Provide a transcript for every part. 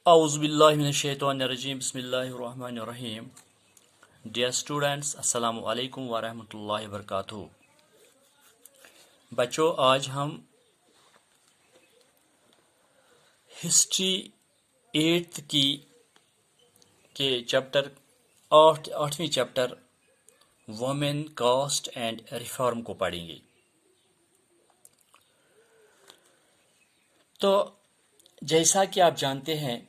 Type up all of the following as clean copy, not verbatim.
اعوذ باللہ من الشیطان الرجیم بسم اللہ الرحمن الرحیم. Dear students, السلام علیکم ورحمۃ اللہ وبرکاتہ. بچوں، آج ہم ہسٹری 8th کے چیپٹر 8ویں chapter women caste and reform کو پڑھیں گے. تو جیسا کہ آپ جانتے ہیں،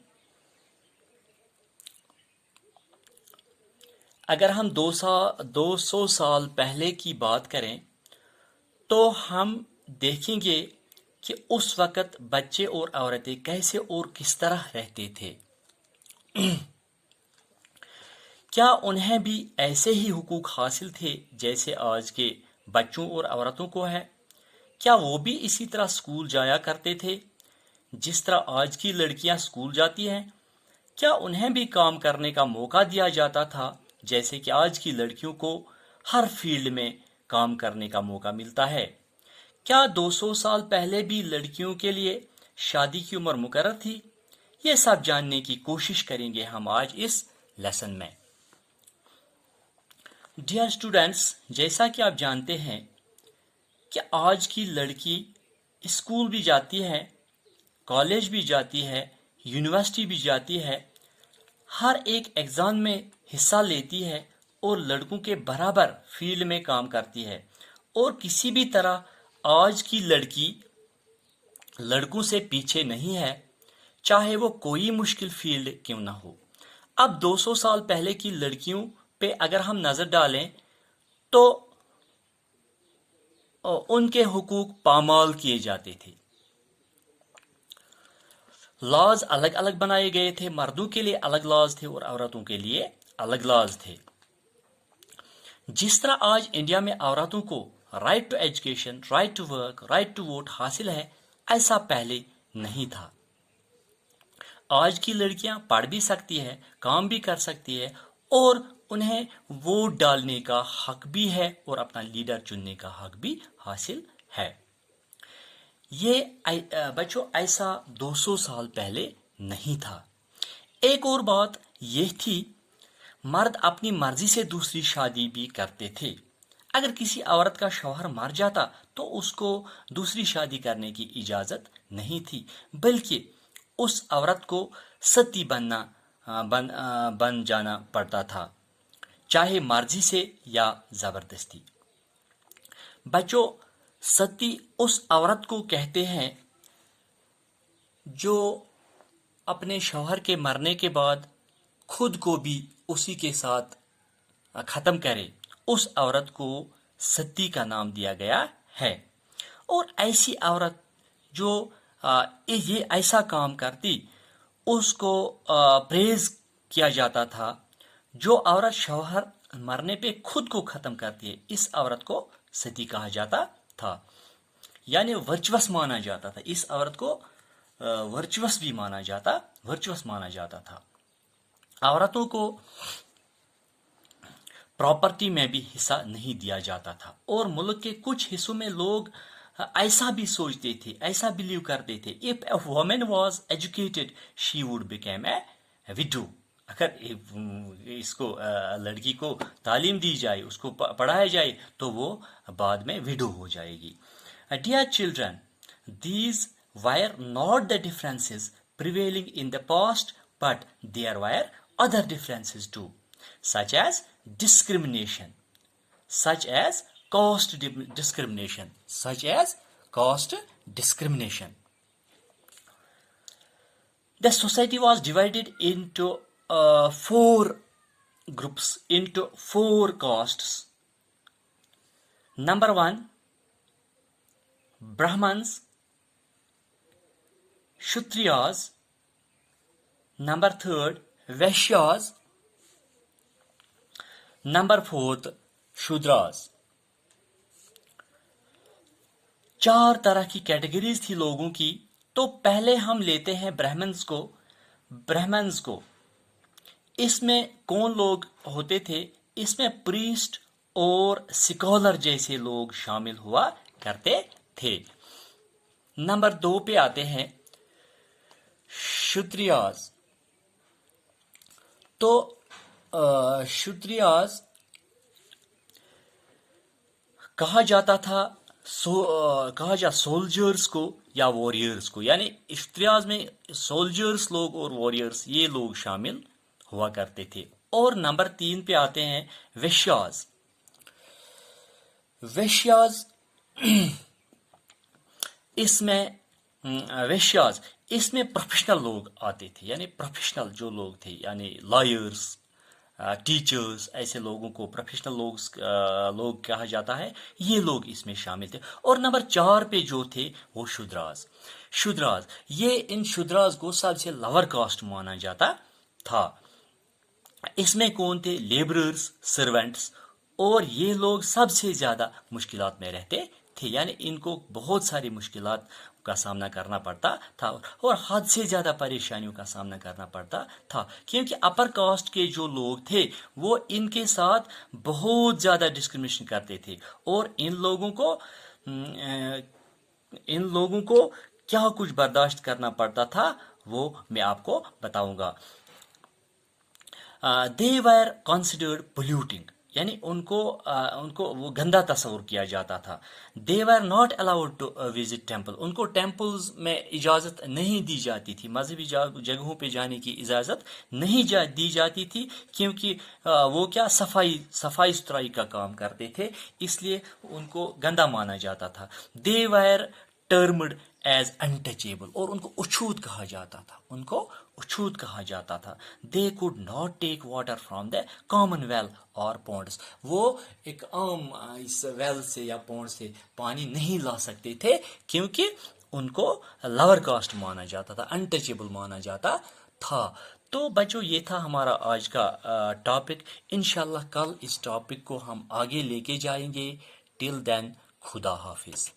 اگر ہم 200 سال پہلے کی بات کریں تو ہم دیکھیں گے کہ اس وقت بچے اور عورتیں کیسے اور کس طرح رہتے تھے. کیا انہیں بھی ایسے ہی حقوق حاصل تھے جیسے آج کے بچوں اور عورتوں کو ہے؟ کیا وہ بھی اسی طرح اسکول جایا کرتے تھے جس طرح آج کی لڑکیاں اسکول جاتی ہیں؟ کیا انہیں بھی کام کرنے کا موقع دیا جاتا تھا جیسے کہ آج کی لڑکیوں کو ہر فیلڈ میں کام کرنے کا موقع ملتا ہے؟ کیا 200 سال پہلے بھی لڑکیوں کے لیے شادی کی عمر مقرر تھی؟ یہ سب جاننے کی کوشش کریں گے ہم آج اس لیسن میں. ڈیئر اسٹوڈنٹس، جیسا کہ آپ جانتے ہیں کہ آج کی لڑکی اسکول بھی جاتی ہے، کالج بھی جاتی ہے، یونیورسٹی بھی جاتی ہے، ہر ایک ایگزام میں حصہ لیتی ہے اور لڑکوں کے برابر فیلڈ میں کام کرتی ہے، اور کسی بھی طرح آج کی لڑکی لڑکوں سے پیچھے نہیں ہے، چاہے وہ کوئی مشکل فیلڈ کیوں نہ ہو. اب 200 سال پہلے کی لڑکیوں پہ اگر ہم نظر ڈالیں تو ان کے حقوق پامال کیے جاتے تھے. لاز الگ الگ بنائے گئے تھے، مردوں کے لیے الگ لاز تھے اور عورتوں کے لیے الگ لاز تھے. جس طرح آج انڈیا میں عورتوں کو right to education, right to work, right to vote حاصل ہے، ایسا پہلے نہیں تھا. آج کی لڑکیاں پڑھ بھی سکتی ہے، کام بھی کر سکتی ہے، اور انہیں ووٹ ڈالنے کا حق بھی ہے اور اپنا لیڈر چننے کا حق بھی حاصل ہے. یہ بچوں ایسا 200 سال پہلے نہیں تھا. ایک اور بات یہ تھی، مرد اپنی مرضی سے دوسری شادی بھی کرتے تھے. اگر کسی عورت کا شوہر مر جاتا تو اس کو دوسری شادی کرنے کی اجازت نہیں تھی، بلکہ اس عورت کو ستی بن جانا پڑتا تھا، چاہے مرضی سے یا زبردستی. بچوں، ستی اس عورت کو کہتے ہیں جو اپنے شوہر کے مرنے کے بعد خود کو بھی اسی کے ساتھ ختم کرے. اس عورت کو ستی کا نام دیا گیا ہے. اور ایسی عورت جو یہ ایسا کام کرتی اس کو پریز کیا جاتا تھا. جو عورت شوہر مرنے پہ خود کو ختم کرتی ہے، اس عورت کو ستی کہا جاتا تھا، یعنی ورچوس مانا جاتا تھا. اس عورت کو ورچوس مانا جاتا تھا. عورتوں کو پراپرٹی میں بھی حصہ نہیں دیا جاتا تھا، اور ملک کے کچھ حصوں میں لوگ ایسا بھی سوچتے تھے، ایسا بلیو کرتے تھے، if a woman was educated she would become a widow. اگر اس کو لڑکی کو تعلیم دی جائے، اس کو پڑھایا جائے تو وہ بعد میں وڈو ہو جائے گی. Dear children, these were not the differences prevailing in the past, but there were other differences too, such as discrimination, such as caste discrimination. The society was divided into 4 groups, into 4 castes. Number 1, Brahmins, Kshatriyas. Number 3, Vaishyas. Number 4, Shudras. 4 طرح کی categories تھی لوگوں کی. تو پہلے ہم لیتے ہیں برہمنز کو. اس میں کون لوگ ہوتے تھے؟ اس میں پریسٹ اور سکولر جیسے لوگ شامل ہوا کرتے تھے. نمبر 2 پہ آتے ہیں شودریاز. تو شتریاز کہا جاتا تھا سولجرز کو یا وارئرز کو، یعنی اشتریاز میں سولجرز لوگ اور وارئرز یہ لوگ شامل ہوا کرتے تھے. اور نمبر 3 پہ آتے ہیں ویشیاز. ویشیاز اس میں پروفیشنل لوگ آتے تھے، یعنی پروفیشنل جو لوگ تھے، یعنی لائرز، ٹیچرز، ایسے لوگوں کو پروفیشنل لوگ کہا جاتا ہے. یہ لوگ اس میں شامل تھے. اور نمبر 4 پہ جو تھے وہ شودراز. یہ ان شودراز کو سب سے لور کاسٹ مانا جاتا تھا. اس میں کون تھے؟ Labourers, servants. اور یہ لوگ سب سے زیادہ مشکلات میں رہتے تھے، یعنی ان کو بہت ساری مشکلات کا سامنا کرنا پڑتا تھا اور حد سے زیادہ پریشانیوں کا سامنا کرنا پڑتا تھا، کیونکہ اپر کاسٹ کے جو لوگ تھے وہ ان کے ساتھ بہت زیادہ ڈسکرمنیشن کرتے تھے. اور ان لوگوں کو کیا کچھ برداشت کرنا پڑتا تھا وہ میں آپ کو بتاؤں گا. they were considered polluting، یعنی ان کو وہ گندا تصور کیا جاتا تھا. they were not allowed to visit temple، ان کو ٹیمپلز میں اجازت نہیں دی جاتی تھی، مذہبی جگہوں پہ جانے کی اجازت نہیں دی جاتی تھی، کیونکہ وہ کیا صفائی ستھرائی کا کام کرتے تھے، اس لیے ان کو گندا مانا جاتا تھا. they were termed as untouchable، اور ان کو اچھوت کہا جاتا تھا. they could not take water from the common well or ponds، وہ ایک عام اس ویل سے یا پونڈ سے پانی نہیں لا سکتے تھے، کیونکہ ان کو لور کاسٹ مانا جاتا تھا، انٹچیبل مانا جاتا تھا. تو بچوں یہ تھا ہمارا آج کا ٹاپک. انشاءاللہ کل اس ٹاپک کو ہم آگے لے کے جائیں گے. ٹل دین خدا حافظ.